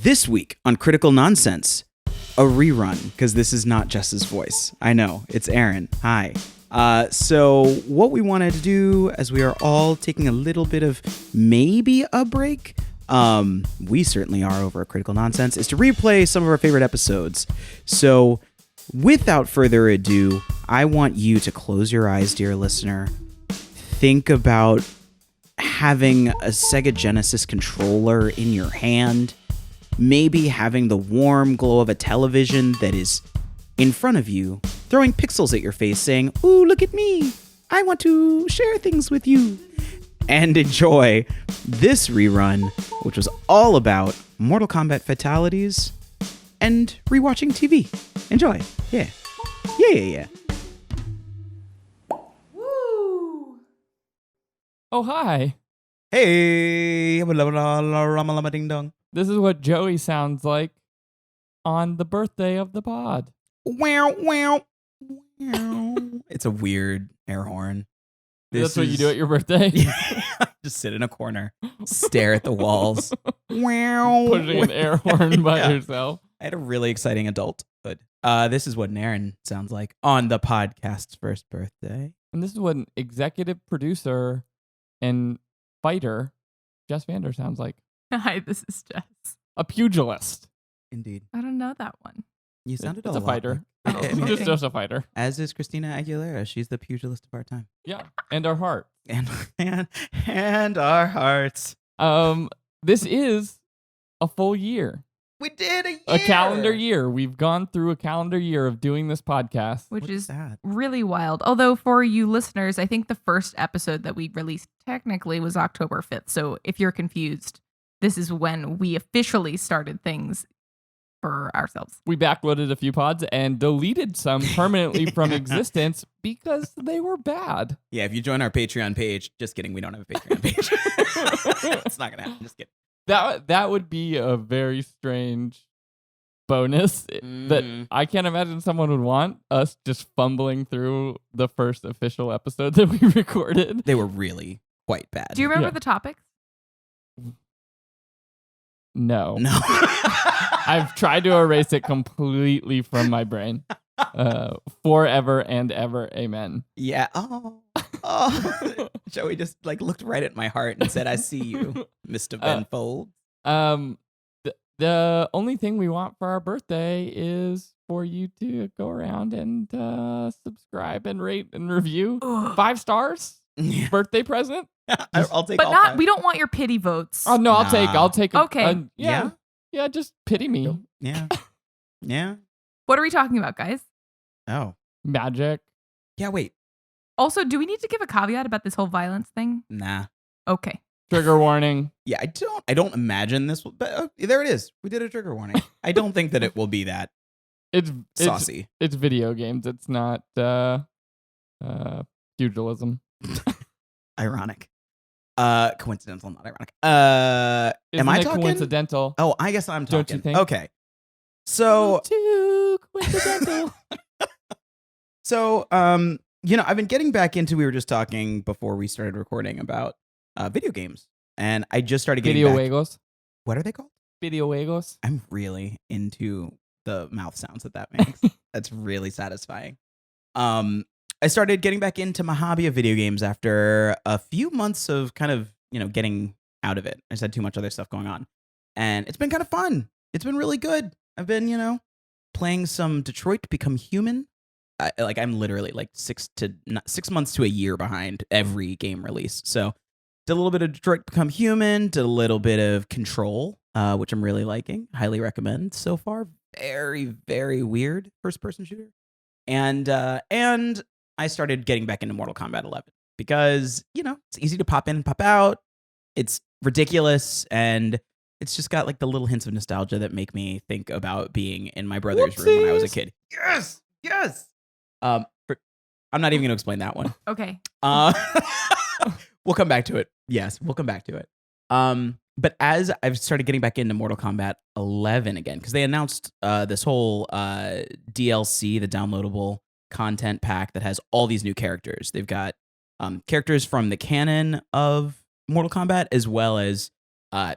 This week on Critical Nonsense, a rerun, because this is not Jess's voice. I know, it's Aaron. Hi. So what we wanted to do, as we are all taking a little bit of maybe a break, we certainly are over at Critical Nonsense, is to replay some of our favorite episodes. So without further ado, I want you to close your eyes, dear listener. Think about having a Sega Genesis controller in your hand. Maybe having the warm glow of a television that is in front of you, throwing pixels at your face saying, "Ooh, look at me. I want to share things with you." And enjoy this rerun, which was all about Mortal Kombat Fatalities and rewatching TV. Enjoy. Yeah. Yeah. Woo! Oh, hi. Hey. Ding dong. This is what Joey sounds like on the birthday of the pod. Wow, wow, wow. It's a weird air horn. That's what you do at your birthday? Just sit in a corner, stare at the walls. Wow. Pushing an air horn by yourself. I had a really exciting adulthood. This is what Naren sounds like on the podcast's first birthday. And this is what an executive producer and fighter, Jess Vander, sounds like. Hi, this is Jess. A pugilist. Indeed. I don't know that one. You sounded It's a a lot fighter. like- Oh, It's just a fighter. As is Christina Aguilera. She's the pugilist of our time. Yeah. And our heart. And our hearts. This is a full year. We did a year. A calendar year. We've gone through a calendar year of doing this podcast. Which What is that? really wild. Although for you listeners, I think the first episode that we released technically was October 5th. So if you're confused, this is when we officially started things for ourselves. We backloaded a few pods and deleted some permanently from existence because they were bad. Yeah, if you join our Patreon page, just kidding, we don't have a Patreon page. It's not gonna happen. Just kidding. That would be a very strange bonus that I can't imagine someone would want us just fumbling through the first official episode that we recorded. They were really quite bad. Do you remember Yeah. the topics? No. No. I've tried to erase it completely from my brain. Forever and ever. Amen. Yeah. Oh. Joey just looked right at my heart and said, "I see you, Mr. Benfold." The only thing we want for our birthday is for you to go around and subscribe and rate and review. 5 stars. Yeah. Birthday present. I'll take But all not. 5. We don't want your pity votes. Oh no, I'll Nah. take. Okay. Yeah. Just pity me. Yeah. Yeah. What are we talking about, guys? Oh. Magic. Yeah, wait. Also, do we need to give a caveat about this whole violence thing? Nah. Okay. Trigger warning. Yeah, I don't imagine this will, but there it is. We did a trigger warning. I don't think that it will be that It's saucy. It's video games. It's not pugilism. Ironic. Coincidental, not ironic. Am Isn't I it talking? coincidental? Oh, I guess I'm talking. Don't you think? Okay. So, Too coincidental. so, I've been getting back into, we were just talking before we started recording about video games. And I just started getting Video back. juegos. What are they called? Video juegos. I'm really into the mouth sounds that makes. That's really satisfying. I started getting back into my hobby of video games after a few months of kind of, getting out of it. I just had too much other stuff going on. And it's been kind of fun. It's been really good. I've been, playing some Detroit Become Human. I'm literally 6 months to a year behind every game release. So did a little bit of Detroit Become Human, did a little bit of Control, which I'm really liking. Highly recommend so far. Very, very weird first-person shooter. And I started getting back into Mortal Kombat 11 because, it's easy to pop in and pop out. It's ridiculous, and it's just got the little hints of nostalgia that make me think about being in my brother's room when I was a kid. Yes. I'm not even going to explain that one. Okay. We'll come back to it. Yes, we'll come back to it. But as I've started getting back into Mortal Kombat 11 again, because they announced this whole DLC, the downloadable content pack that has all these new characters. They've got characters from the canon of Mortal Kombat, as well as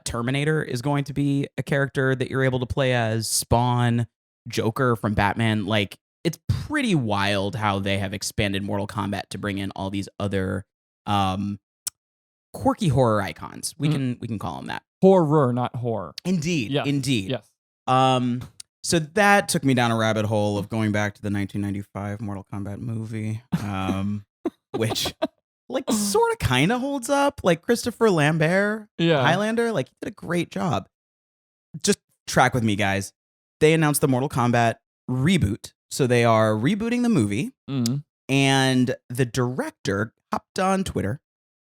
Terminator is going to be a character that you're able to play as. Spawn, Joker from Batman. Like, it's pretty wild how they have expanded Mortal Kombat to bring in all these other quirky horror icons. We can call them that. Horror, not horror. Indeed. Yes. Indeed. Yes. So that took me down a rabbit hole of going back to the 1995 Mortal Kombat movie, which like sort of kind of holds up. Like Christopher Lambert, Highlander, like he did a great job. Just track with me, guys. They announced the Mortal Kombat reboot. So they are rebooting the movie, and the director hopped on Twitter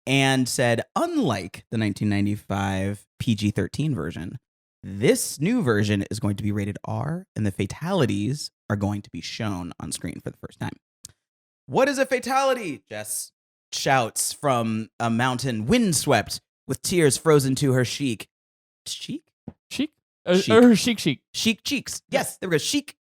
and said, unlike the 1995 PG-13 version, this new version is going to be rated R, and the fatalities are going to be shown on screen for the first time. What is a fatality? Jess shouts from a mountain windswept with tears frozen to her cheek. Cheek? Chic? Chic. Or her chic. Chic cheeks. Yes, there we go. Chic.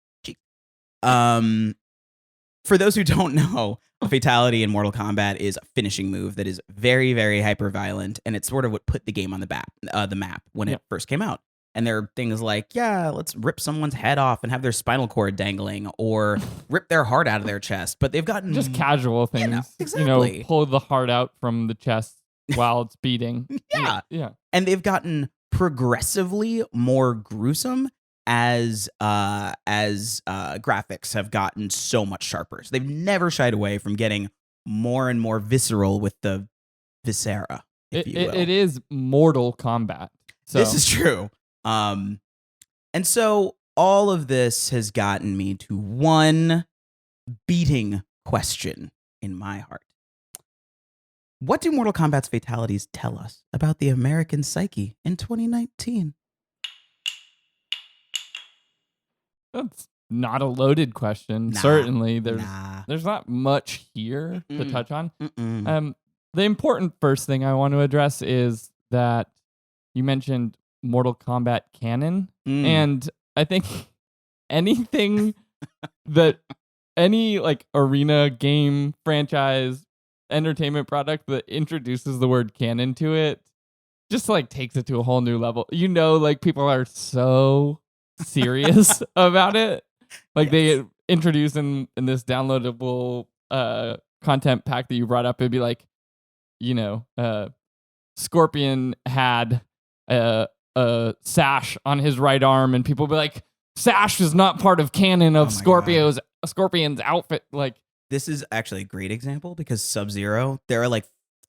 For those who don't know, a fatality in Mortal Kombat is a finishing move that is very, very hyper violent, and it's sort of what put the game on the map when it first came out. And there are things like, let's rip someone's head off and have their spinal cord dangling, or rip their heart out of their chest. But they've gotten just casual things. Yeah, exactly. Pull the heart out from the chest while it's beating. Yeah. And they've gotten progressively more gruesome as graphics have gotten so much sharper. So they've never shied away from getting more and more visceral with the viscera, if you will. It is Mortal Kombat. So. This is true. And so all of this has gotten me to one beating question in my heart. What do Mortal Kombat's fatalities tell us about the American psyche in 2019? That's not a loaded question. Certainly, there's not much here to touch on. The important first thing I want to address is that you mentioned Mortal Kombat canon, and I think anything that any like arena game franchise entertainment product that introduces the word canon to it just like takes it to a whole new level. Like people are so serious about it. Like they introduce in this downloadable content pack that you brought up, it'd be like, Scorpion had a sash on his right arm, and people be like, sash is not part of canon of Scorpion's outfit. Like, this is actually a great example because Sub-Zero, there are like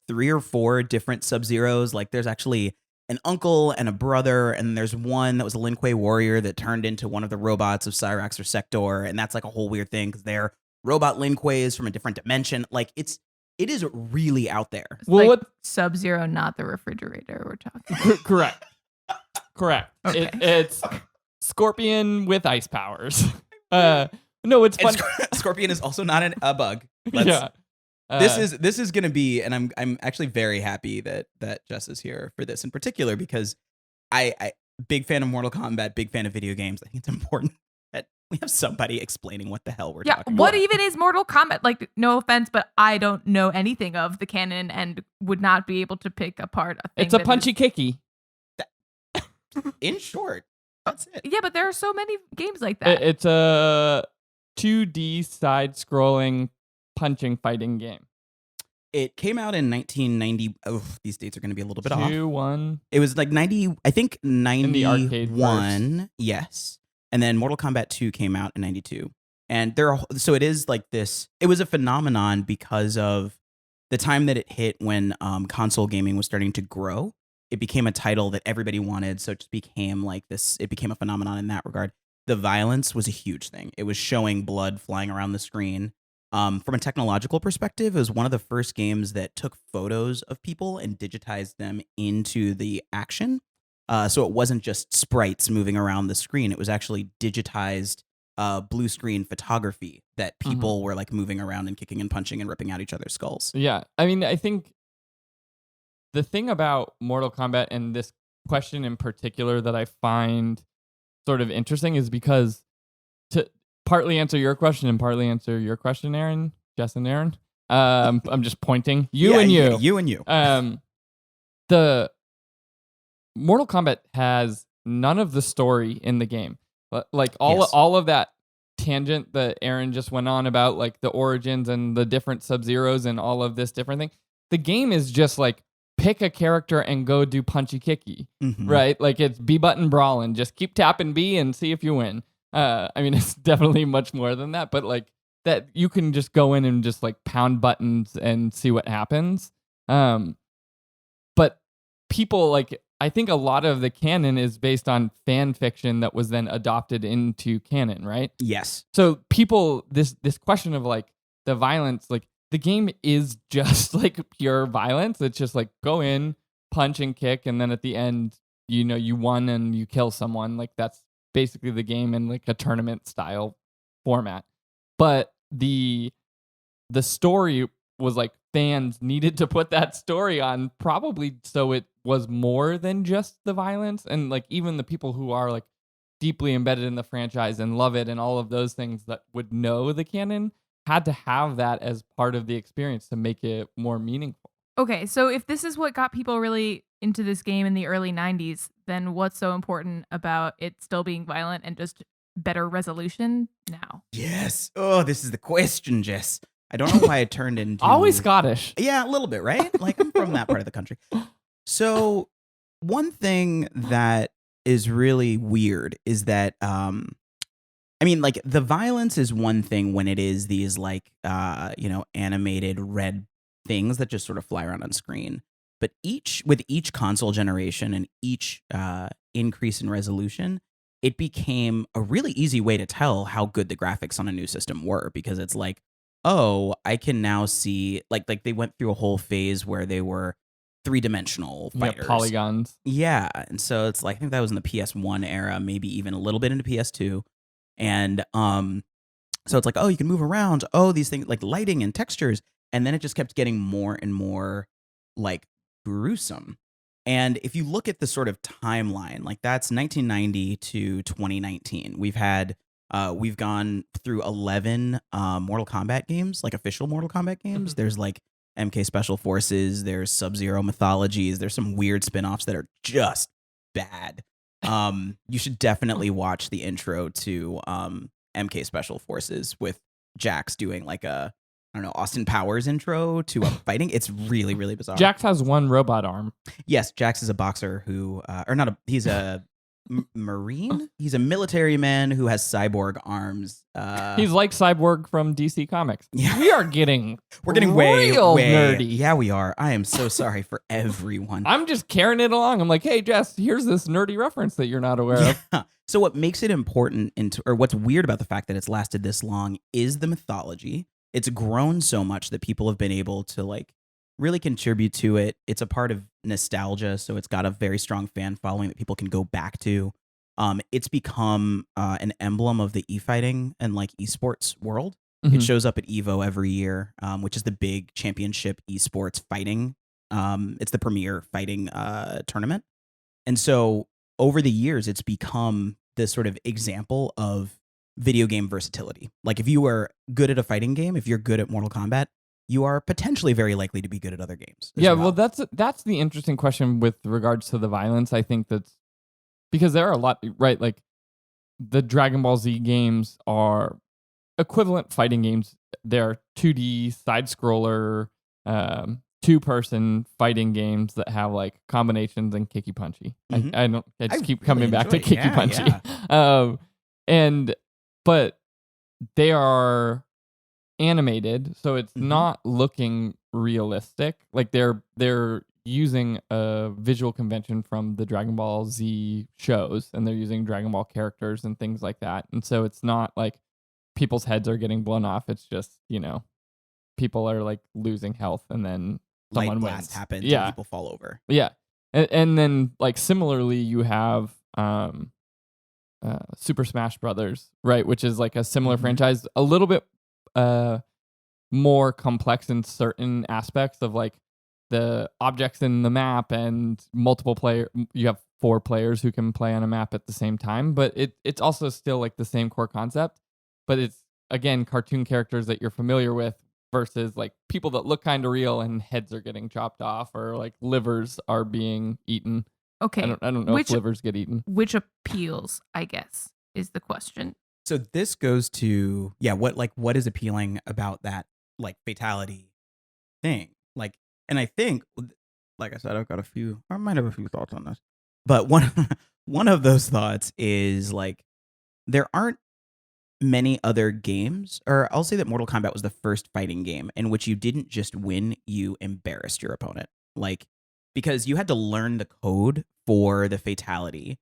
3 or 4 different Sub-Zeros. Like there's actually an uncle and a brother, and there's one that was a Lin Kuei warrior that turned into one of the robots of Cyrax or Sector, and that's like a whole weird thing because they're robot Lin Kueis from a different dimension. Like it is really out there. It's well, like Sub-Zero, not the refrigerator we're talking. Correct. Okay. It's Scorpion with ice powers. No, it's fun. Scorpion is also not a bug. This is gonna be, and I'm actually very happy that Jess is here for this in particular because I big fan of Mortal Kombat, big fan of video games. I think it's important that we have somebody explaining what the hell we're talking about. What even is Mortal Kombat? Like, no offense, but I don't know anything of the canon and would not be able to pick apart a thing. It's a punchy-kicky. In short, that's it. Yeah, but there are so many games like that. It's a 2D side-scrolling punching fighting game. It came out in 1990. Oh, these dates are going to be a little bit off. 1. It was like 90. I think 91. In the arcade verse. Yes, and then Mortal Kombat 2 came out in 92. And so it is like this. It was a phenomenon because of the time that it hit when console gaming was starting to grow. It became a title that everybody wanted, so it just became like this. It became a phenomenon in that regard. The violence was a huge thing. It was showing blood flying around the screen. From a technological perspective, it was one of the first games that took photos of people and digitized them into the action. So it wasn't just sprites moving around the screen. It was actually digitized blue screen photography that people were like moving around and kicking and punching and ripping out each other's skulls. Yeah. I mean, I think the thing about Mortal Kombat and this question in particular that I find sort of interesting is because to partly answer your question and partly answer your question, Aaron, Jess and Aaron, I'm just pointing. You and you. You and you. The Mortal Kombat has none of the story in the game. Like Yes. all of that tangent that Aaron just went on about, like the origins and the different Sub-Zeros and all of this different thing. The game is just like pick a character and go do punchy-kicky, right? Like it's B button brawling. Just keep tapping B and see if you win. I mean, it's definitely much more than that, but like that you can just go in and just like pound buttons and see what happens. But people like, I think a lot of the canon is based on fan fiction that was then adopted into canon, right? Yes. So people, this question of like the violence, like the game is just like pure violence. It's just like go in, punch and kick, and then at the end, you know, you won and you kill someone. Like that's basically the game in like a tournament style format. But the story was like fans needed to put that story on, probably so it was more than just the violence. And like even the people who are like deeply embedded in the franchise and love it and all of those things that would know the canon had to have that as part of the experience to make it more meaningful. Okay, so if this is what got people really into this game in the early 90s, then what's so important about it still being violent and just better resolution now? Yes. Oh, this is the question, Jess. I don't know why I turned into... Always Scottish. Yeah, a little bit, right? Like, I'm from that part of the country. So, one thing that is really weird is that, I mean, like, the violence is one thing when it is these, like, animated red things that just sort of fly around on screen. But with each console generation and each increase in resolution, it became a really easy way to tell how good the graphics on a new system were, because it's like, oh, I can now see, like they went through a whole phase where they were three-dimensional fighters. Yeah, polygons. Yeah, and so it's like, I think that was in the PS1 era, maybe even a little bit into PS2. And so it's like, oh, you can move around. Oh, these things like lighting and textures. And then it just kept getting more and more like gruesome. And if you look at the sort of timeline, like that's 1990 to 2019. We've gone through 11 Mortal Kombat games, like official Mortal Kombat games. There's like MK Special Forces, there's Sub-Zero Mythologies, there's some weird spin-offs that are just bad. You should definitely watch the intro to MK Special Forces with Jax doing like a, I don't know, Austin Powers intro to a fighting. It's really, really bizarre. Jax has one robot arm. Yes, Jax is a boxer who, he's a Marine? He's a military man who has cyborg arms. He's like Cyborg from DC Comics. Yeah. We are getting We're getting real way nerdy. Yeah, we are. I am so sorry for everyone. I'm just carrying it along. I'm like, hey, Jess, here's this nerdy reference that you're not aware of. Yeah. So what makes it important, or what's weird about the fact that it's lasted this long, is the mythology. It's grown so much that people have been able to like really contribute to it. It's a part of nostalgia, so it's got a very strong fan following that people can go back to. It's become an emblem of the e-fighting and like esports world. It shows up at EVO every year, which is the big championship esports fighting. It's the premier fighting tournament. And so over the years, it's become this sort of example of video game versatility. Like if you are good at a fighting game, if you're good at Mortal Kombat, you are potentially very likely to be good at other games. Yeah, well, that's the interesting question with regards to the violence. I think that's because there are a lot, right? Like the Dragon Ball Z games are equivalent fighting games. They're 2D side scroller, 2-person fighing games that have like combinations and kicky punchy. I just keep coming back to kicky punchy. Yeah. But they are animated, so it's not looking realistic. Like they're using a visual convention from the Dragon Ball Z shows, and they're using Dragon Ball characters and things like that. And so it's not like people's heads are getting blown off. It's just, you know, people are like losing health, and then someone wins. Happens. Yeah, and people fall over. Yeah, and then like similarly, you have Super Smash Brothers, right, which is like a similar franchise, a little bit more complex in certain aspects of like the objects in the map and multiple player. You have 4 players who can play on a map at the same time, but it's also still like the same core concept, but it's again cartoon characters that you're familiar with versus like people that look kind of real and heads are getting chopped off or like livers are being eaten. Okay. I don't know if livers get eaten. Which appeals, I guess, is the question. So this goes to what is appealing about that like fatality thing? Like, and I think, like I said, I've got I might have a few thoughts on this, but one of those thoughts is like there aren't many other games, or I'll say that Mortal Kombat was the first fighting game in which you didn't just win, you embarrassed your opponent. Like, because you had to learn the code for the fatality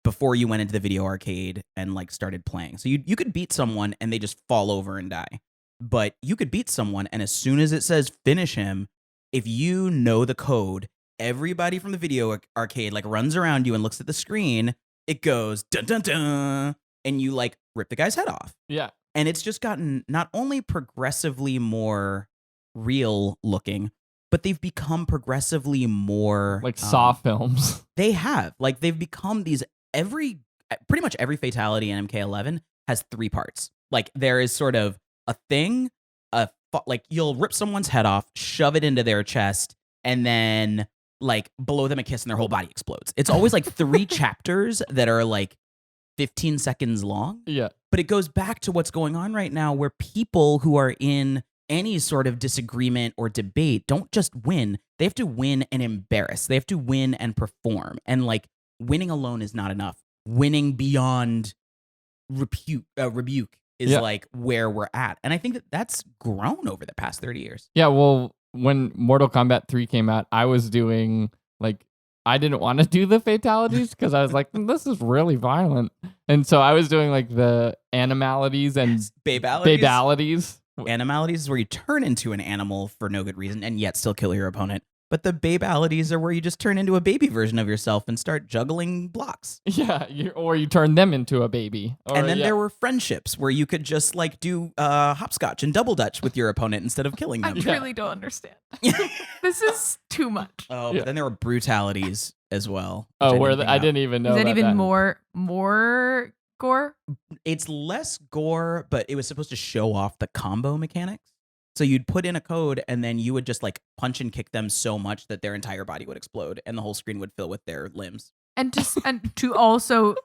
before you went into the video arcade and like started playing. So you could beat someone and they just fall over and die. But you could beat someone and as soon as it says finish him, if you know the code, everybody from the video arcade like runs around you and looks at the screen, it goes dun dun dun, and you like rip the guy's head off. Yeah. And it's just gotten not only progressively more real looking, but they've become progressively more like Saw films. They have. Like they've become these pretty much every fatality in MK11 has 3 parts. Like there is sort of a thing, like you'll rip someone's head off, shove it into their chest, and then like blow them a kiss and their whole body explodes. It's always like 3 chapters that are like 15 seconds long. Yeah. But it goes back to what's going on right now where people who are in any sort of disagreement or debate don't just win. They have to win and embarrass. They have to win and perform. And like winning alone is not enough. Winning beyond rebuke is like where we're at. And I think that that's grown over the past 30 years. Yeah, well, when Mortal Kombat 3 came out, I was doing like I didn't want to do the fatalities because I was like, this is really violent. And so I was doing like the animalities and babalities. Animalities is where you turn into an animal for no good reason and yet still kill your opponent. But the babalities are where you just turn into a baby version of yourself and start juggling blocks. Yeah, or you turn them into a baby. And then there were friendships where you could just like do hopscotch and double dutch with your opponent instead of killing them. I really don't understand. This is too much. Oh, but then there were brutalities as well. Oh, I didn't even know. Is that even more gore? It's less gore, but it was supposed to show off the combo mechanics. So you'd put in a code and then you would just like punch and kick them so much that their entire body would explode and the whole screen would fill with their limbs. And to also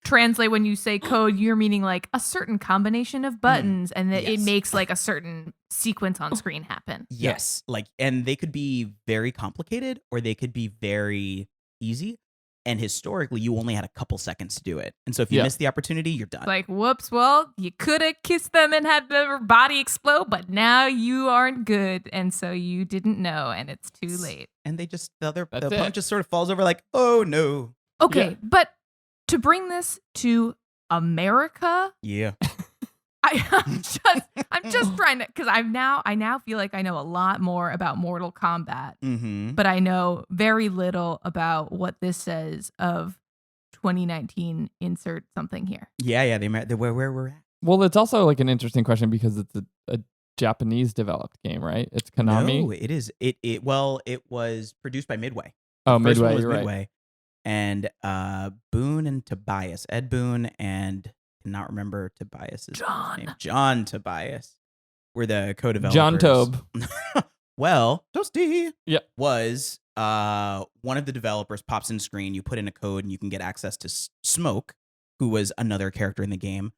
translate when you say code, you're meaning like a certain combination of buttons and that it makes like a certain sequence on screen happen. Yes. Like, and they could be very complicated or they could be very easy. And historically, you only had a couple seconds to do it. And so if you miss the opportunity, you're done. Like, whoops, well, you could have kissed them and had their body explode, but now you aren't good. And so you didn't know, and it's too late. And the opponent just sort of falls over like, oh, no. Okay, but to bring this to America... Yeah. I'm just trying to, because I now feel like I know a lot more about Mortal Kombat, but I know very little about what this says of 2019. Insert something here. Yeah, where we're at. Well, it's also like an interesting question because it's a Japanese developed game, right? It's Konami. No, it is. It was produced by Midway. Oh, The first one Midway, was you're Midway. right. And Boone and Tobias, Ed Boone and cannot remember Tobias's name. John Tobias were the co-developers. John Tobe. Well, Toasty was one of the developers pops in screen. You put in a code and you can get access to Smoke, who was another character in the game.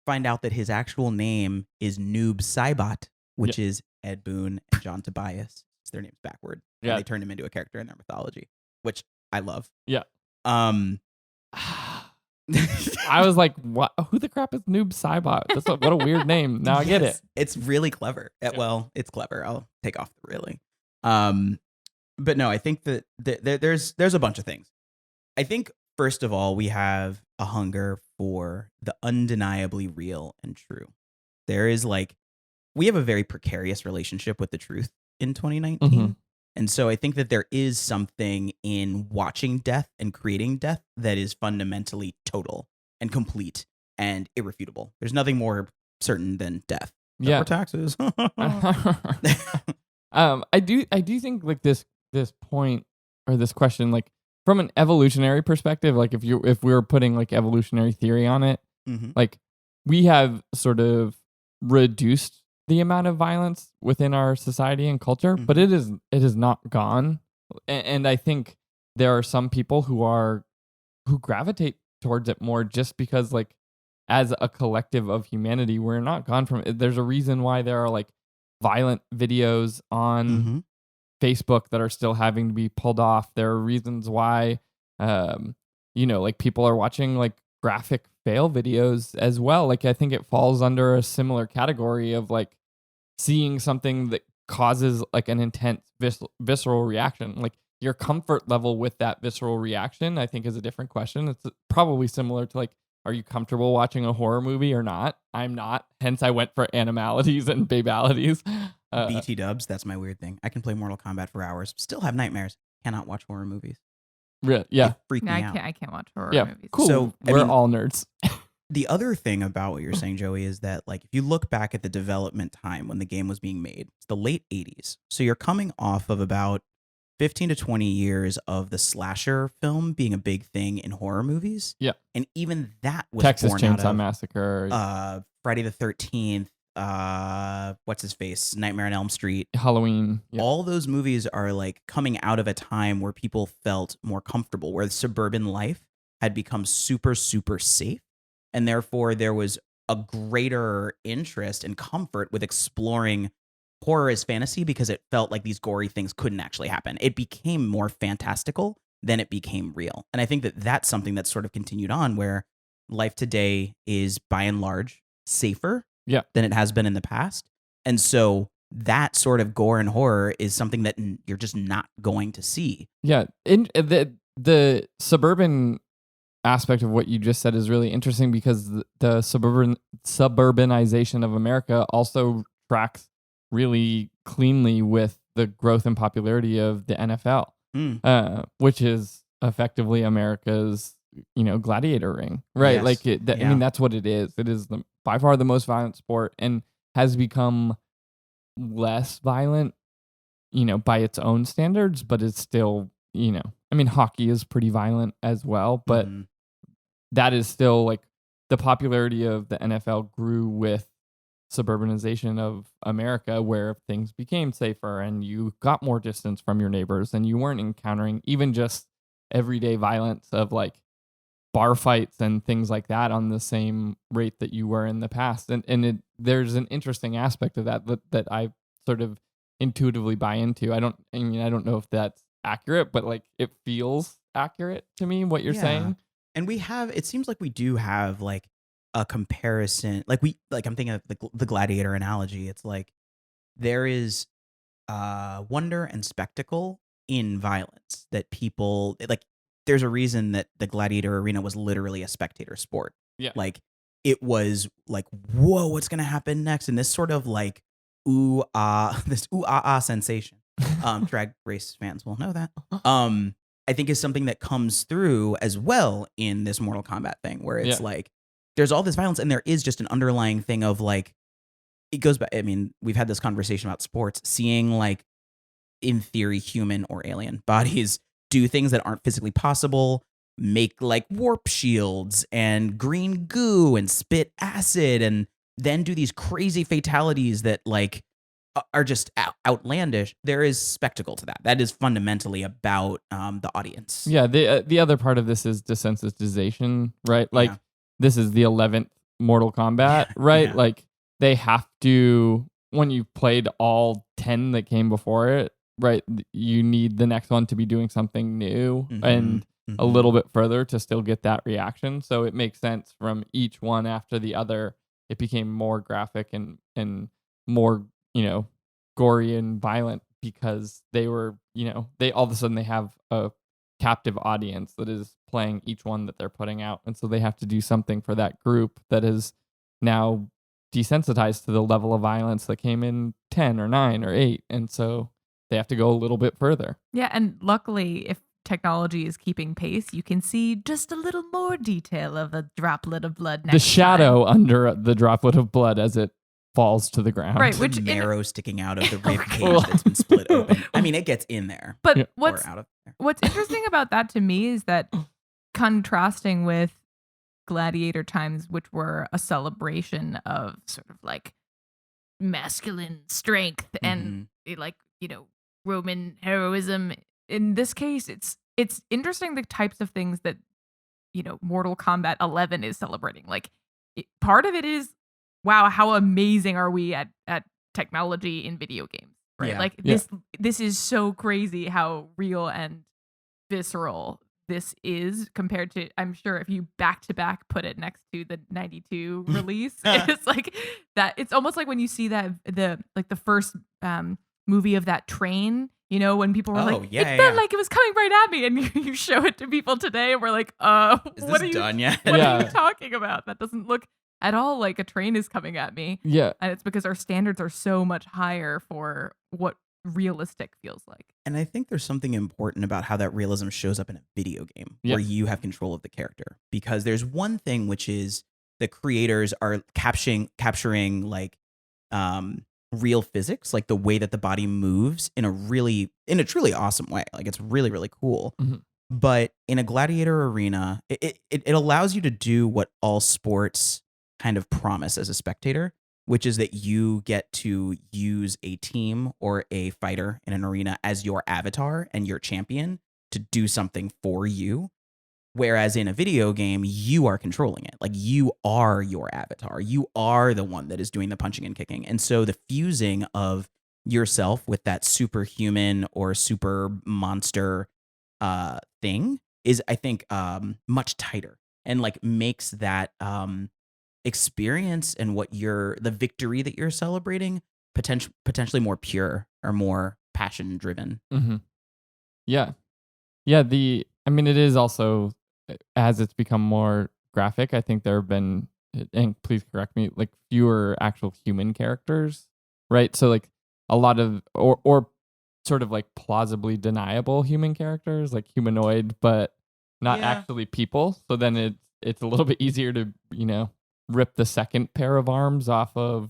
Find out that his actual name is Noob Saibot, which is Ed Boone and John Tobias. It's their names backward. Yeah. And they turned him into a character in their mythology, which I love. Yeah. I was like, "What? Who the crap is Noob Saibot? What a weird name." Now I get it. It's really clever. Well, it's clever. I'll take off the really. But no, I think that there's a bunch of things. I think first of all, we have a hunger for the undeniably real and true. There is we have a very precarious relationship with the truth in 2019. Mm-hmm. And so I think that there is something in watching death and creating death that is fundamentally total and complete and irrefutable. There's nothing more certain than death. Yeah. For taxes. I do think like this point or this question, like from an evolutionary perspective, like if we were putting like evolutionary theory on it, like we have sort of reduced the amount of violence within our society and culture, but it is not gone. And I think there are some people who gravitate towards it more just because, like, as a collective of humanity, we're not gone from it. There's a reason why there are like violent videos on Mm-hmm. Facebook that are still having to be pulled off. There are reasons why, like people are watching like graphic fail videos as well. Like, I think it falls under a similar category of like seeing something that causes like an intense visceral reaction. Like, your comfort level with that visceral reaction, I think, is a different question. It's probably similar to like, are you comfortable watching a horror movie or not? I'm not. Hence, I went for animalities and babalities. BT dubs, that's my weird thing. I can play Mortal Kombat for hours, still have nightmares. Cannot watch horror movies. Yeah. They freak me I out. can't watch horror movies. Cool. So, we're all nerds. The other thing about what you're saying, Joey, is that like if you look back at the development time when the game was being made, it's the late 80s. So you're coming off of about 15 to 20 years of the slasher film being a big thing in horror movies. Yeah. And even that was Texas born out Chainsaw of Massacre, Friday the 13th, what's his face? Nightmare on Elm Street. Halloween. Yeah. All those movies are like coming out of a time where people felt more comfortable, where suburban life had become super, super safe. And therefore there was a greater interest and comfort with exploring horror as fantasy because it felt like these gory things couldn't actually happen. It became more fantastical than it became real. And I think that that's something that's sort of continued on where life today is by and large safer than it has been in the past. And so that sort of gore and horror is something that you're just not going to see. Yeah. In the suburban aspect of what you just said is really interesting because the suburbanization of America also tracks really cleanly with the growth and popularity of the NFL, which is effectively America's, gladiator ring, right? Yes. Like, I mean, that's what it is. It is by far the most violent sport and has become less violent, by its own standards, but it's still, I mean, hockey is pretty violent as well, but that is still like the popularity of the NFL grew with suburbanization of America, where things became safer and you got more distance from your neighbors and you weren't encountering even just everyday violence of like bar fights and things like that on the same rate that you were in the past. And there's an interesting aspect of that I sort of intuitively buy into. I don't know if that's accurate, but like it feels accurate to me what you're saying. And it seems like we do have like a comparison. I'm thinking of the gladiator analogy. It's like there is wonder and spectacle in violence that people like. There's a reason that the gladiator arena was literally a spectator sport. Yeah. Like it was like, whoa, what's going to happen next? And this sort of like, this sensation. Drag race fans will know that. I think is something that comes through as well in this Mortal Kombat thing where it's like, there's all this violence and there is just an underlying thing of like, it goes back. I mean, we've had this conversation about sports, seeing like in theory, human or alien bodies do things that aren't physically possible, make like warp shields and green goo and spit acid and then do these crazy fatalities that like are just outlandish. There is spectacle to that. That is fundamentally about the audience. Yeah, the other part of this is desensitization, right? Like this is the 11th Mortal Kombat, right? Yeah. Like they have to, when you played all 10 that came before it, right? You need the next one to be doing something new and a little bit further to still get that reaction. So it makes sense from each one after the other. It became more graphic and more, gory and violent because they were, they all of a sudden they have a captive audience that is playing each one that they're putting out. And so they have to do something for that group that is now desensitized to the level of violence that came in 10 or 9 or 8. And so they have to go a little bit further. Yeah, and luckily, if technology is keeping pace, you can see just a little more detail of a droplet of blood next the shadow time. under the droplet of blood as it falls to the ground. Right, Which marrow sticking out of the rib cage that's been split open. I mean, it gets in there. But or out of there. what's interesting about that to me is that contrasting with gladiator times, which were a celebration of sort of like masculine strength and like, Roman heroism. In this case, it's it's interesting the types of things that, Mortal Kombat 11 is celebrating. Like, part of it is, wow, how amazing are we at technology in video games, right? Yeah. Like, this is so crazy how real and visceral this is compared to, I'm sure if you back to back put it next to the 92 release, it's like that. It's almost like when you see that the first movie of that train, when people were it felt like it was coming right at me, and you show it to people today and we're like, is what this are you done yet? what are you talking about? That doesn't look at all like a train is coming at me. Yeah. And it's because our standards are so much higher for what realistic feels like. And I think there's something important about how that realism shows up in a video game where you have control of the character. Because there's one thing, which is the creators are capturing like real physics, like the way that the body moves in a truly awesome way. Like, it's really, really cool. Mm-hmm. But in a gladiator arena, it allows you to do what all sports kind of promise as a spectator, which is that you get to use a team or a fighter in an arena as your avatar and your champion to do something for you. Whereas in a video game, you are controlling it. Like, you are your avatar. You are the one that is doing the punching and kicking. And so the fusing of yourself with that superhuman or super monster thing is, I think, much tighter, and like makes that experience and the victory that you're celebrating potentially more pure or more passion driven. Mm-hmm. Yeah. It is also, as it's become more graphic, I think there have been, and please correct me, like fewer actual human characters, right? So like a lot of, or sort of like plausibly deniable human characters, like humanoid, but not actually people. So then it's a little bit easier to, rip the second pair of arms off of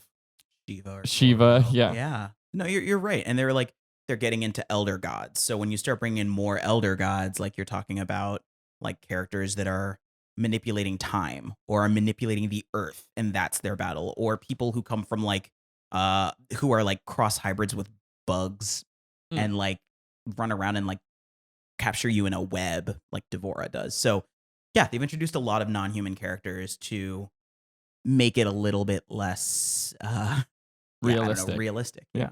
Shiva. Yeah. No, you're right. And they're getting into elder gods. So when you start bringing in more elder gods, like you're talking about like characters that are manipulating time or are manipulating the earth, and that's their battle, or people who come from like who are like cross hybrids with bugs and like run around and like capture you in a web like Devora does. So yeah, they've introduced a lot of non-human characters to make it a little bit less realistic. Yeah.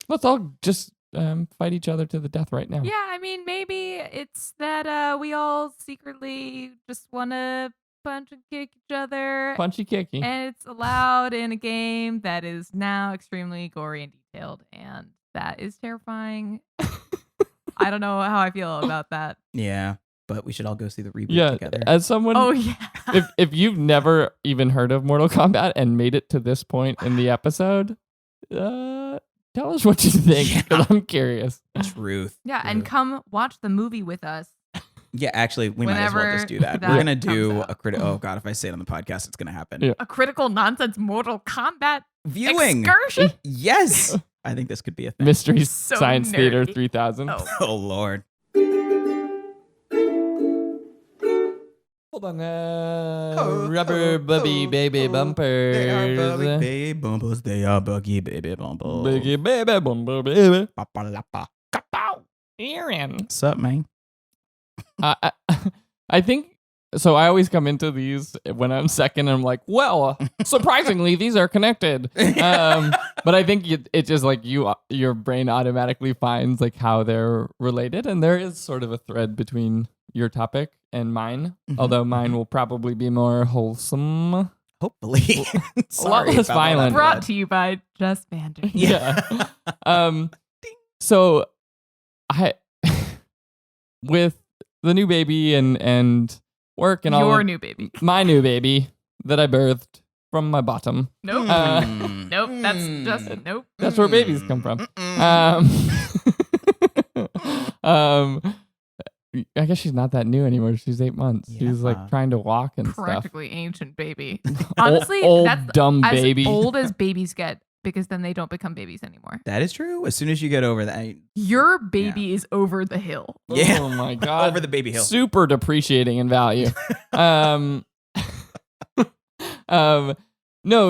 Let's all just fight each other to the death right now. Yeah, maybe it's that we all secretly just want to punch and kick each other. Punchy-kicky. And it's allowed in a game that is now extremely gory and detailed, and that is terrifying. I don't know how I feel about that. Yeah, but we should all go see the reboot together. As someone, if you've never even heard of Mortal Kombat and made it to this point in the episode, tell us what you think, because I'm curious. Truth. Yeah, and come watch the movie with us. Yeah, actually, we might as well just do that. We're going to do a critical... Oh, God, if I say it on the podcast, it's going to happen. Yeah. A critical nonsense Mortal Kombat viewing excursion? Yes! I think this could be a thing. Mystery Science nerdy. Theater 3000. Oh, Lord. Hold on. Rubber bubby baby bumpers. They are buggy baby bumpers. They are buggy baby bumpers. Buggy baby bumper baby. Papa-lapa. Kapow. Aaron. What's up, man? I think so. I always come into these when I'm second and I'm like, well, surprisingly, these are connected. But I think it's just like your brain automatically finds like how they're related. And there is sort of a thread between your topic and mine, although mine will probably be more wholesome. Hopefully. A lot less violent. Brought to you by Just Banter. Yeah. So I, with the new baby and work and all your new baby, my new baby that I birthed from my bottom. Nope. Nope. That's just nope. That's where babies come from. I guess she's not that new anymore. She's 8 months. Yeah. She's like trying to walk and Practically stuff. ancient baby. Honestly, old that's dumb as baby. old as babies get, because then they don't become babies anymore. That is true. As soon as you get over that. Your baby is over the hill. Yeah. Oh my God. Over the baby hill. Super depreciating in value. No,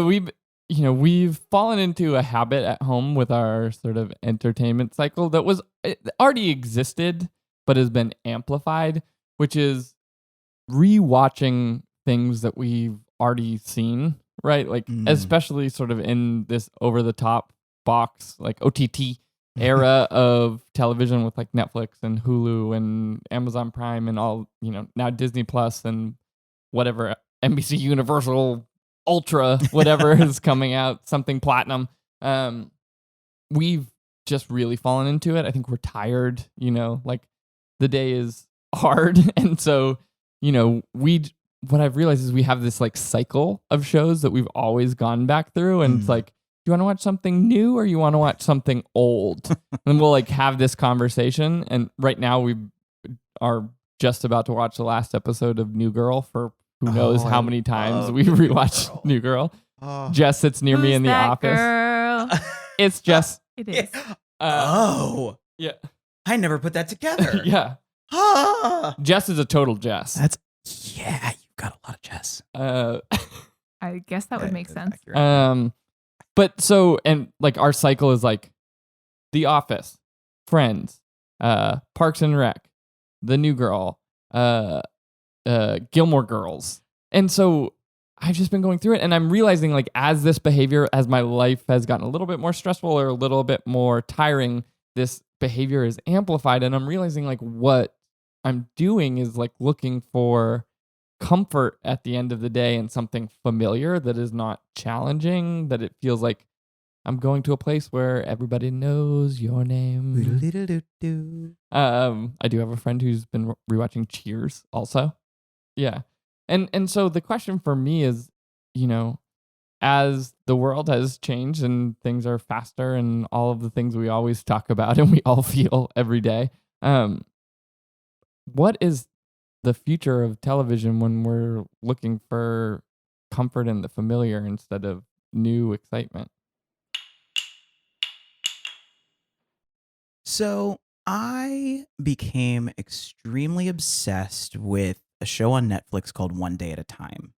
we've fallen into a habit at home with our sort of entertainment cycle that was it already existed, but has been amplified, which is rewatching things that we've already seen, right? Like, especially sort of in this over-the-top box, like OTT era of television with like Netflix and Hulu and Amazon Prime and all, now Disney Plus and whatever, NBC Universal Ultra, whatever is coming out, something platinum. We've just really fallen into it. I think we're tired, like the day is hard. And so, what I've realized is we have this like cycle of shows that we've always gone back through. And it's like, do you want to watch something new or you want to watch something old? And we'll like have this conversation. And right now we are just about to watch the last episode of New Girl for who knows how many times we rewatched New Girl. Jess sits near me in the office. Girl? It's Jess. It is. Yeah. I never put that together. Yeah. Jess is a total Jess. You've got a lot of Jess. I guess that would make sense. But so, and like our cycle is like The Office, Friends, Parks and Rec, The New Girl, Gilmore Girls. And so I've just been going through it and I'm realizing like as this behavior, as my life has gotten a little bit more stressful or a little bit more tiring, this behavior is amplified. And I'm realizing like what I'm doing is like looking for comfort at the end of the day and something familiar that is not challenging, that it feels like I'm going to a place where everybody knows your name. I do have a friend who's been rewatching Cheers also. Yeah. And so the question for me is, as the world has changed and things are faster and all of the things we always talk about and we all feel every day, what is the future of television when we're looking for comfort in the familiar instead of new excitement? So I became extremely obsessed with a show on Netflix called One Day at a Time.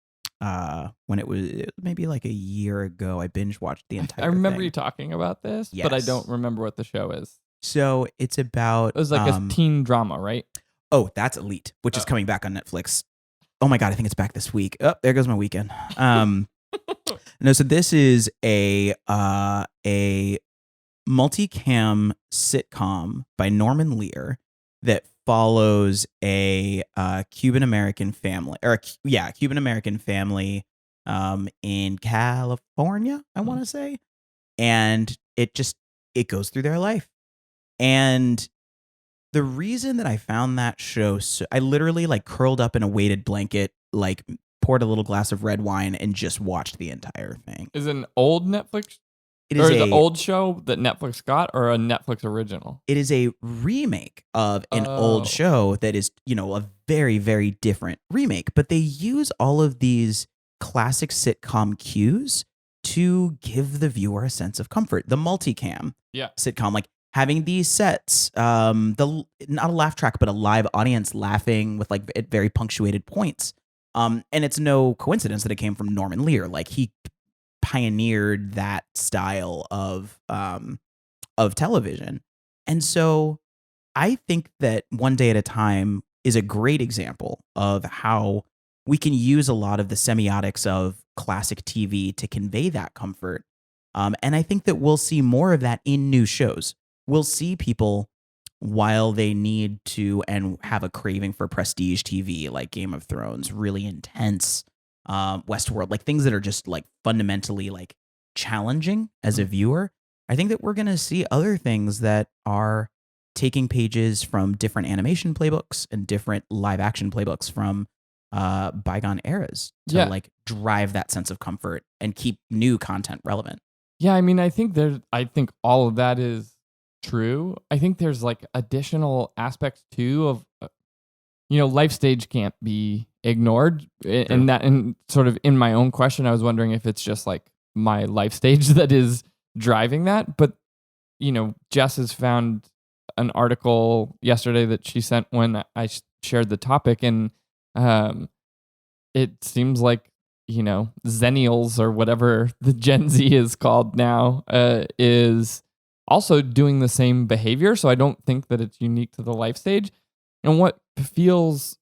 When it was maybe like a year ago, I binge watched the entire I remember thing. you talking about this, but I don't remember what the show is. So it's about... It was like a teen drama, right? Oh, that's Elite, which is coming back on Netflix. Oh my God, I think it's back this week. Oh, there goes my weekend. No, so this is a multicam sitcom by Norman Lear that follows a Cuban-American family, Cuban-American family in California, I want to say. And it goes through their life. And the reason that I found that show, I literally like curled up in a weighted blanket, like poured a little glass of red wine and just watched the entire thing. Is it an old Netflix? It is an old show that Netflix got or a Netflix original? It is a remake of an old show that is, a very, very different remake. But they use all of these classic sitcom cues to give the viewer a sense of comfort. The multicam sitcom, like having these sets, not a laugh track, but a live audience laughing with like at very punctuated points. And it's no coincidence that it came from Norman Lear. Like he pioneered that style of television. And so I think that One Day at a Time is a great example of how we can use a lot of the semiotics of classic TV to convey that comfort. And I think that we'll see more of that in new shows. We'll see people, while they need to and have a craving for prestige TV like Game of Thrones, really intense Westworld, like things that are just like fundamentally like challenging as a viewer. I think that we're going to see other things that are taking pages from different animation playbooks and different live action playbooks from bygone eras to like drive that sense of comfort and keep new content relevant. Yeah, I mean, I think all of that is true. I think there's like additional aspects too of life stage can't be ignored. And that, and sort of in my own question, I was wondering if it's just like my life stage that is driving that. But Jess has found an article yesterday that she sent when I shared the topic, and it seems like Zennials or whatever the Gen Z is called now is also doing the same behavior. So I don't think that it's unique to the life stage. And what feels,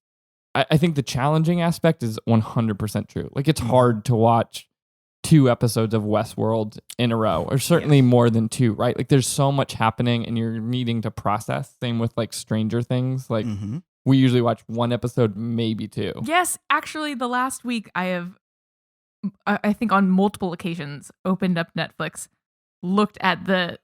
I think the challenging aspect is 100% true. Like, it's hard to watch 2 episodes of Westworld in a row, or certainly more than 2, right? Like, there's so much happening and you're needing to process. Same with like Stranger Things. Like, we usually watch 1 episode, maybe 2. Yes, actually, the last week I think on multiple occasions, opened up Netflix, looked at the,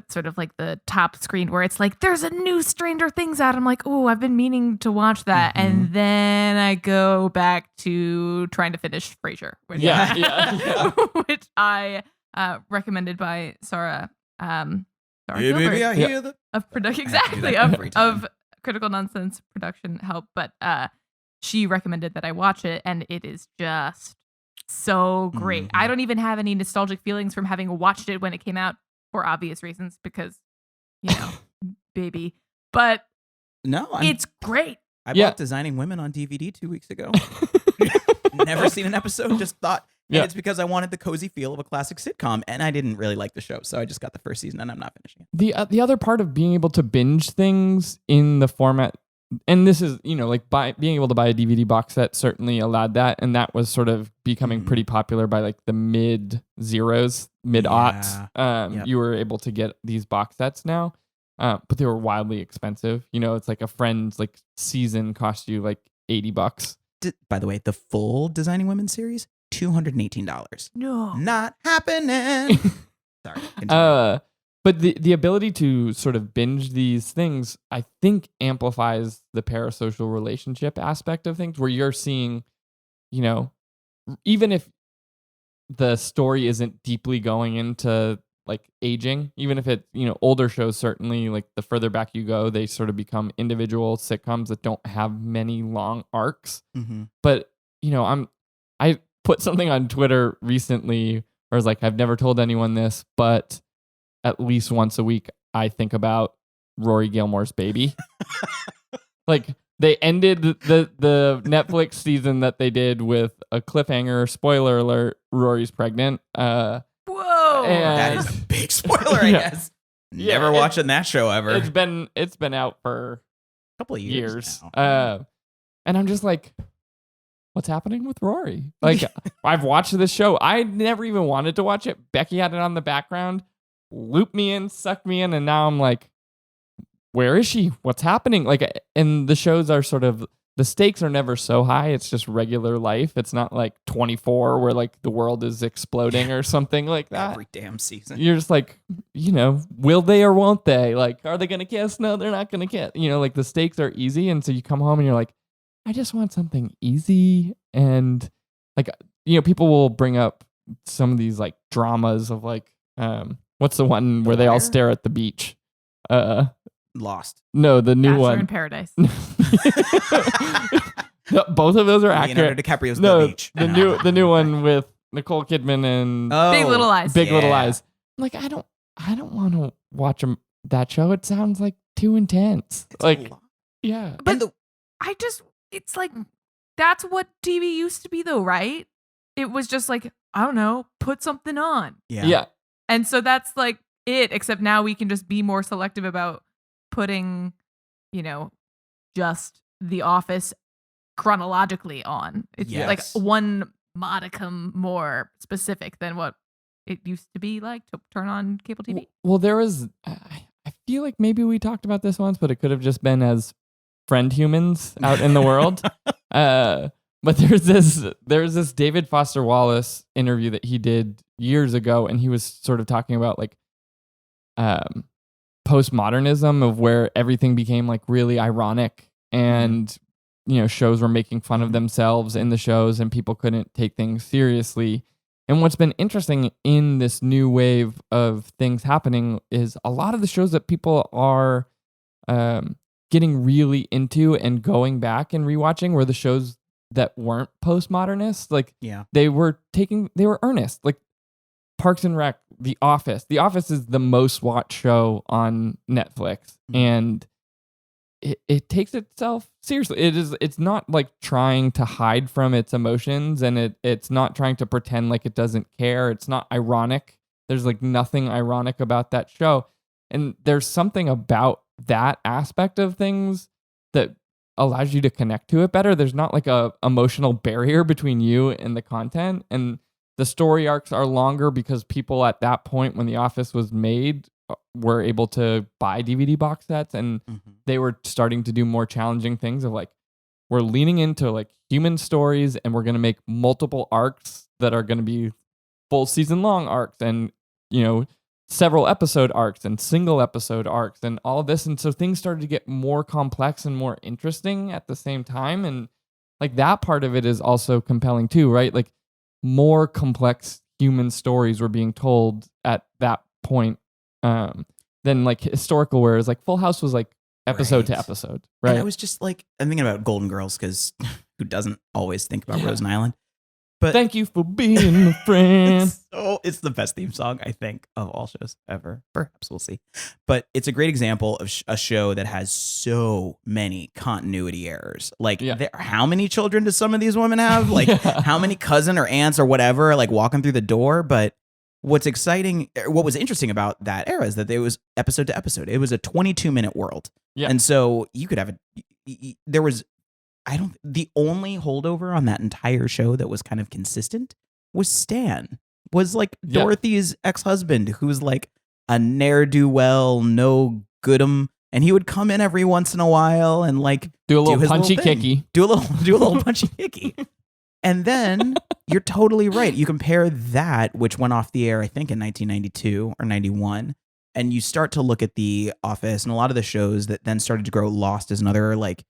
sort of like the top screen where it's like, there's a new Stranger Things out. I'm like, oh, I've been meaning to watch that. And then I go back to trying to finish Frasier. Which which I recommended by Sarah. Sarah Gilbert, baby, I hear the... of production. Exactly. Of Critical Nonsense production help. But she recommended that I watch it, and it is just so great. I don't even have any nostalgic feelings from having watched it when it came out, for obvious reasons, because, baby. But no, it's great. I bought Designing Women on DVD 2 weeks ago. Never seen an episode, just thought, and it's because I wanted the cozy feel of a classic sitcom, and I didn't really like the show, so I just got the first season, and I'm not finishing it. The other part of being able to binge things in the format, and this is, like being able to buy a DVD box set certainly allowed that, and that was sort of becoming pretty popular by like the mid-aughts. You were able to get these box sets now, but they were wildly expensive. It's like a Friends like season cost you like $80. By the way, the full Designing Women series, $218. No, not happening. Sorry. Continue. But the ability to sort of binge these things, I think, amplifies the parasocial relationship aspect of things, where you're seeing, even if the story isn't deeply going into like aging, even if it, older shows, certainly, like the further back you go, they sort of become individual sitcoms that don't have many long arcs. But, I put something on Twitter recently where I was like, I've never told anyone this, but at least once a week, I think about Rory Gilmore's baby. Like, they ended the Netflix season that they did with a cliffhanger. Spoiler alert: Rory's pregnant. Whoa! That is a big spoiler, I guess. Never watching that show ever. It's been out for a couple of years now. And I'm just like, what's happening with Rory? Like, I've watched this show. I never even wanted to watch it. Becky had it on the background, looped me in, sucked me in, and now I'm like, where is she? What's happening? Like, and the shows are sort of, the stakes are never so high. It's just regular life. It's not like 24 where like the world is exploding or something like that. Every damn season. You're just like, will they or won't they? Like, are they going to kiss? No, they're not going to kiss. Like the stakes are easy. And so you come home and you're like, I just want something easy. And like, people will bring up some of these like dramas of like, what's the one where they all stare at the beach? Lost. No, the new Bachelor one. in Paradise. No, both of those are accurate. Leonardo DiCaprio's The Beach. The new one with Nicole Kidman and Big Little Lies. Big Little Lies. I'm like, I don't want to watch that show. It sounds like too intense. It's like, yeah. But it's like, that's what TV used to be though, right? It was just like, I don't know, put something on. Yeah. And so that's like it, except now we can just be more selective about putting, just The Office chronologically on. It's like one modicum more specific than what it used to be like to turn on cable TV. Well, there was, I feel like maybe we talked about this once, but it could have just been as friend humans out in the world. But there's this David Foster Wallace interview that he did years ago, and he was sort of talking about like postmodernism, of where everything became like really ironic, and shows were making fun of themselves in the shows, and people couldn't take things seriously. And what's been interesting in this new wave of things happening is a lot of the shows that people are getting really into and going back and rewatching were the shows that weren't postmodernist. Like, they were earnest. Like Parks and Rec, The Office. The Office is the most watched show on Netflix, and it takes itself seriously. It's not like trying to hide from its emotions, and it's not trying to pretend like it doesn't care. It's not ironic. There's like nothing ironic about that show. And there's something about that aspect of things that allows you to connect to it better. There's not like a emotional barrier between you and the content, and the story arcs are longer because people at that point when The Office was made were able to buy DVD box sets, and they were starting to do more challenging things of like, we're leaning into like human stories, and we're going to make multiple arcs that are going to be full season long arcs, and several episode arcs and single episode arcs and all of this. And so things started to get more complex and more interesting at the same time. And like that part of it is also compelling too, right? Like more complex human stories were being told at that point than like historical, whereas like Full House was like episode to episode, right? And I was just like, I'm thinking about Golden Girls because who doesn't always think about Rosen Island? But thank you for being a friend. It's the best theme song, I think, of all shows ever. Perhaps we'll see. But it's a great example of a show that has so many continuity errors. Like, how many children do some of these women have? Like, how many cousin or aunts or whatever, like walking through the door? But what was interesting about that era is that it was episode to episode. It was a 22-minute world. Yeah. And so you could have the only holdover on that entire show that was kind of consistent was Stan. Was like Dorothy's ex-husband, who's like a ne'er-do-well, no good'em, and he would come in every once in a while and like do a little punchy-kicky. Do a little punchy-kicky. And then you're totally right. You compare that, which went off the air, I think, in 1992 or 91, and you start to look at The Office and a lot of the shows that then started to grow. Lost is another like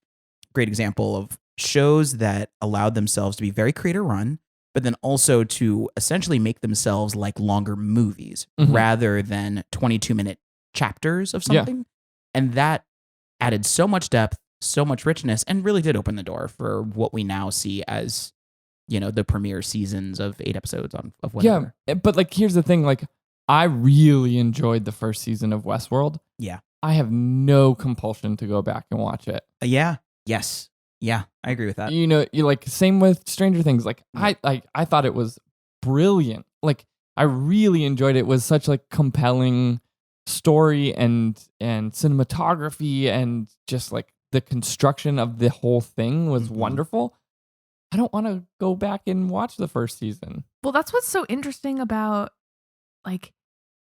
great example of shows that allowed themselves to be very creator run, but then also to essentially make themselves like longer movies rather than 22-minute chapters of something. Yeah. And that added so much depth, so much richness, and really did open the door for what we now see as, the premiere seasons of 8 episodes of whatever. Yeah, but like here's the thing, like I really enjoyed the first season of Westworld. Yeah. I have no compulsion to go back and watch it. Yeah. Yes. Yeah, I agree with that. You're like same with Stranger Things. Like I thought it was brilliant. Like I really enjoyed it. It was such like compelling story and cinematography, and just like the construction of the whole thing was wonderful. I don't want to go back and watch the first season. Well, that's what's so interesting about like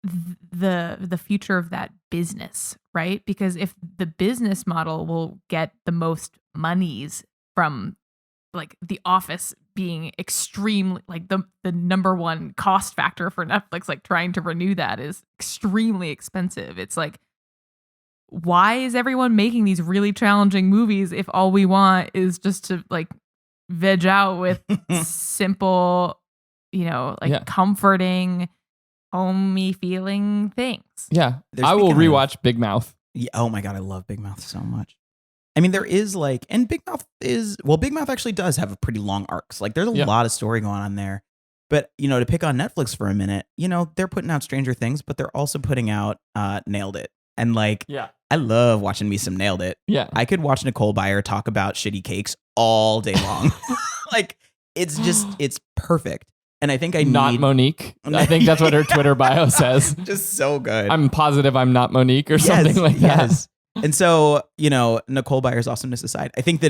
the future of that business, right? Because if the business model will get the most monies from like The Office being extremely like the number one cost factor for Netflix, like trying to renew that is extremely expensive. It's like, why is everyone making these really challenging movies if all we want is just to like veg out with simple, comforting, homey feeling things? Yeah. I will rewatch Big Mouth. Yeah, oh my God, I love Big Mouth so much. I mean, there is like, and Big Mouth actually does have a pretty long arcs. Like there's a lot of story going on there. But, to pick on Netflix for a minute, they're putting out Stranger Things, but they're also putting out Nailed It. And like, I love watching me some Nailed It. Yeah. I could watch Nicole Byer talk about shitty cakes all day long. Like, it's perfect. And I think not Monique. I think that's what her Twitter bio says. Just so good. I'm positive I'm not Monique or something like that. And so, Nicole Byer's awesomeness aside, I think that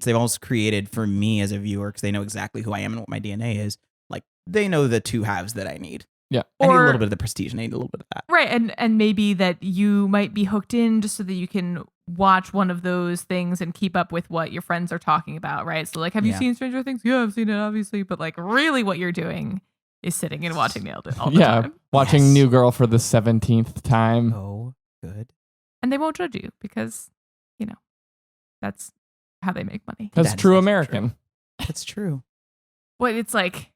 they've also created for me as a viewer, because they know exactly who I am and what my DNA is. Like, they know the two halves that I need. Yeah. I need a little bit of the prestige. I need a little bit of that. Right. And maybe that you might be hooked in just so that you can watch one of those things and keep up with what your friends are talking about. Right. So like, have you seen Stranger Things? Yeah, I've seen it, obviously. But like, really what you're doing is sitting and watching Nailed It all the time. Watching New Girl for the 17th time. Oh, good. And they won't judge you because, that's how they make money. That's true American. That's true. What it's like,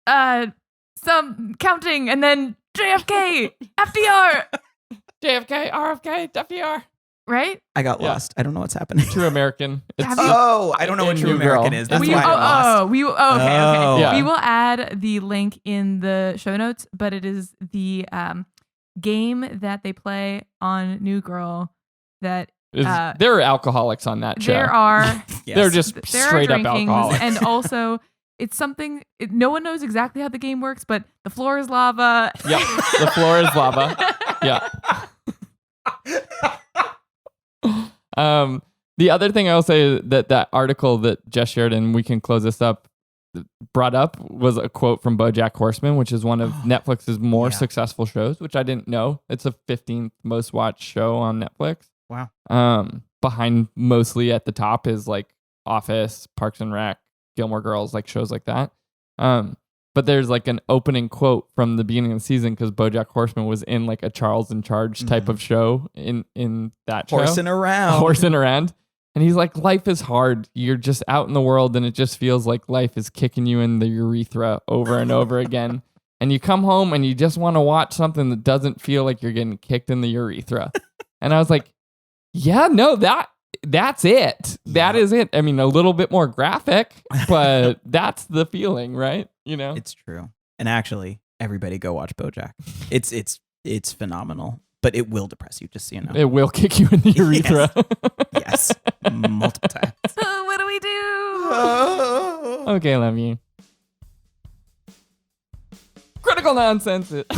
some counting and then JFK, FDR. JFK, RFK, FDR. Right? I got lost. I don't know what's happening. True American. I don't know what True American is. That's why I got lost. Okay. Yeah. We will add the link in the show notes, but it is the game that they play on New Girl that there are alcoholics on that show. There are. Yes. They're just straight up alcoholics. And also, it's something, no one knows exactly how the game works, but the floor is lava. Yep, the floor is lava. Yeah. The other thing I'll say that article that Jess shared, and we can close this up, brought up was a quote from Bojack Horseman, which is one of Netflix's more successful shows, which I didn't know. It's the 15th most watched show on Netflix. Wow. Behind mostly at the top is like Office, Parks and Rec, Gilmore Girls, like shows like that. But there's like an opening quote from the beginning of the season because Bojack Horseman was in like a Charles in Charge type of show in that show. Horsing around. And he's like, life is hard. You're just out in the world and it just feels like life is kicking you in the urethra over and over again. And you come home and you just want to watch something that doesn't feel like you're getting kicked in the urethra. And I was like, yeah, no, that's it. That is it. I mean, a little bit more graphic, but that's the feeling, right? You know? It's true. And actually, everybody go watch Bojack. It's phenomenal. But it will depress you, just so you know. It will kick you in the urethra. Yes. Multiple times. What do we do? Okay, love you. Critical Nonsense. It's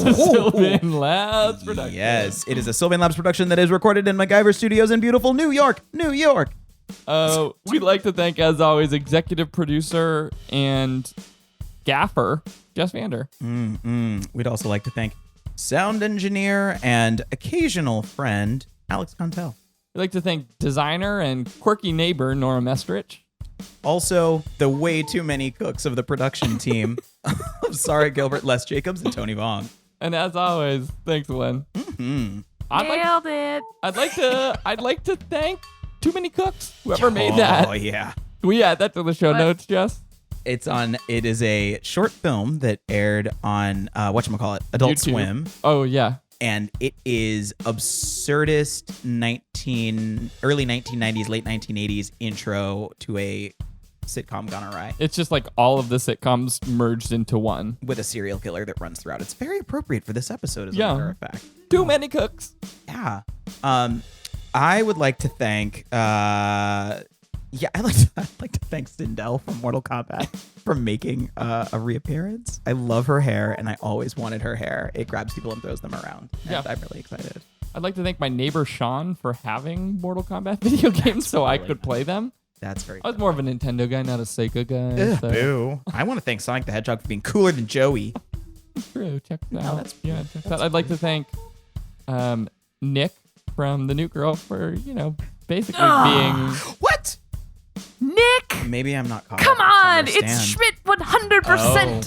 a Sylvan Labs production. Yes, it is a Sylvan Labs production that is recorded in MacGyver Studios in beautiful New York. We'd like to thank, as always, executive producer and gaffer, Jess Vander. We'd also like to thank sound engineer and occasional friend, Alex Contel. We'd like to thank designer and quirky neighbor, Nora Mestrich. Also, the way too many cooks of the production team of Sarah Gilbert, Les Jacobs, and Tony Vaughn. And as always, thanks, Lynn. Nailed it. I'd like to thank Too Many Cooks, whoever made that. Oh, yeah. We add that to the show notes, Jess. It is a short film that aired on whatchamacallit, Adult YouTube. Swim. Oh, yeah. And it is absurdist early 1990s, late 1980s intro to a sitcom gone awry. It's just like all of the sitcoms merged into one. With a serial killer that runs throughout. It's very appropriate for this episode, as a matter of fact. Too Many Cooks. Yeah. I would like to thank I'd like to thank Sindel from Mortal Kombat for making a reappearance. I love her hair, and I always wanted her hair. It grabs people and throws them around. And I'm really excited. I'd like to thank my neighbor Sean for having Mortal Kombat video games so I could play them. That's very I was more of a Nintendo guy, not a Sega guy. So. Boo. I want to thank Sonic the Hedgehog for being cooler than Joey. True. Check that out. I'd like to thank Nick from The New Girl for, basically being... What? Nick! Maybe I'm not caught Come up. on! It's Schmidt 100%! Oh.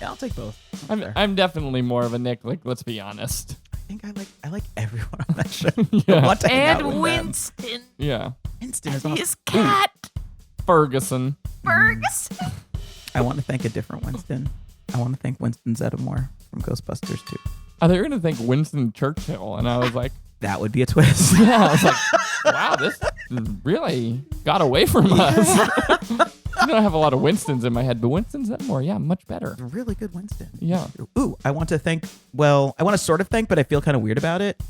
Yeah, I'll take both. I'm definitely more of a Nick, like, let's be honest. I think I like everyone on that show. Yeah. I want to hang out with And them. Winston. Yeah. Winston is His awesome. cat. Ferguson. Ferguson. I want to thank a different Winston. I want to thank Winston Zeddemore from Ghostbusters 2. Oh, they were going to thank Winston Churchill, and I was like... That would be a twist. Yeah, I was like, wow, this really got away from us. I have a lot of Winstons in my head, but Winston Zeddemore, yeah, much better. A really good Winston. Yeah. Ooh, I want to thank, I want to sort of thank, but I feel kind of weird about it.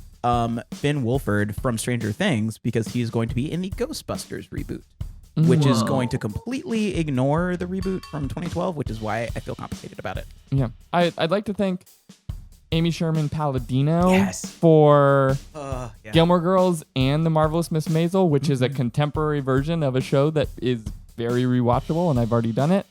Finn Wolford from Stranger Things, because he's going to be in the Ghostbusters reboot, which is going to completely ignore the reboot from 2012, which is why I feel complicated about it. Yeah. I'd like to thank Amy Sherman Palladino Yes. for Yeah. Gilmore Girls and The Marvelous Miss Maisel, which is a contemporary version of a show that is very rewatchable, and I've already done it.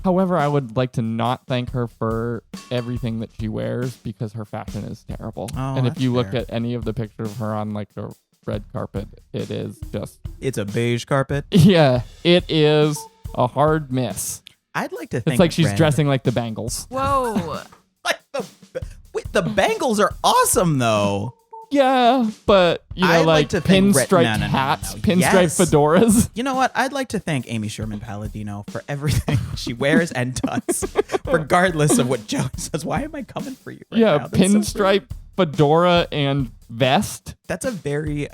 However, I would like to not thank her for everything that she wears because her fashion is terrible. Oh, and if that's you look fair. at any of the pictures of her on like the red carpet, it is just... It's a beige carpet. Yeah, it is a hard miss. I'd like to thank It's like she's Brandon. dressing like the Bangles. Whoa. Like the Bengals are awesome, though. Yeah, but I'd like like to thank Brett- pinstripe no. hats, Yes. pinstripe fedoras. You know what? I'd like to thank Amy Sherman Palladino for everything she wears and does, regardless of what Joe says. Why am I coming for you right now? That's so pinstripe fedora and vest. That's a very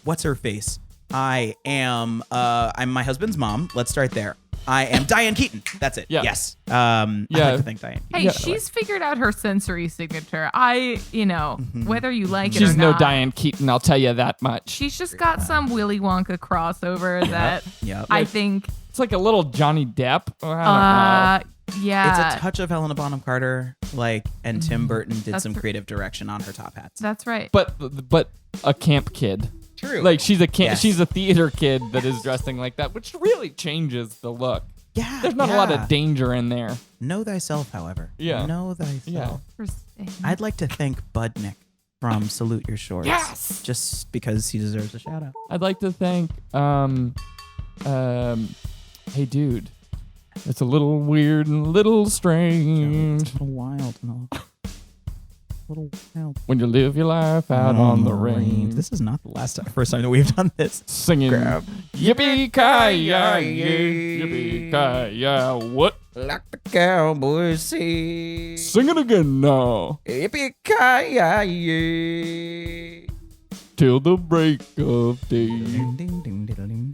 what's her face? I'm my husband's mom. Let's start there. I am Diane Keaton. That's it. Yeah. Yes. I'd like to thank Diane Keaton. Hey, she's figured out her sensory signature. Whether you like it She's or no not. Diane Keaton, I'll tell you that much. She's just got some Willy Wonka crossover that Yep. I think. It's like a little Johnny Depp. I Yeah. It's a touch of Helena Bonham Carter, and Tim Burton did That's some r- creative direction on her top hats. That's right. don't know. But a camp kid. true. Like she's a kid, Yes. she's a theater kid that is dressing like that, which really changes the look. Yeah. There's not a lot of danger in there. Know thyself, however. Yeah. Know thyself. Yeah. I'd like to thank Budnick from Salute Your Shorts. Yes. Just because he deserves a shout out. I'd like to thank hey dude. It's a little weird and a little strange. It's a little wild. A little wild. When you live your life out on the range. This is not the first time that we've done this. Singing yippee-ki-yay, yippee-ki-yay, what? Like the cowboys say. Sing it again now. Yippee-ki-yay. Till the break of day.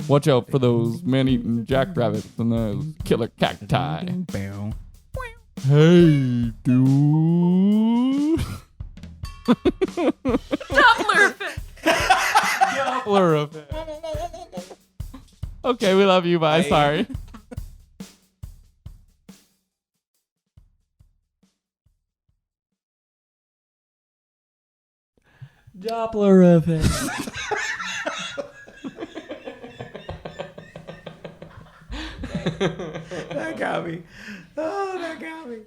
Watch out for those man-eating jackrabbits and those killer cacti. Hey, dude. Doppler effect. Doppler effect. Okay, we love you. Bye. Sorry. Doppler effect. That got me. Oh, that got me.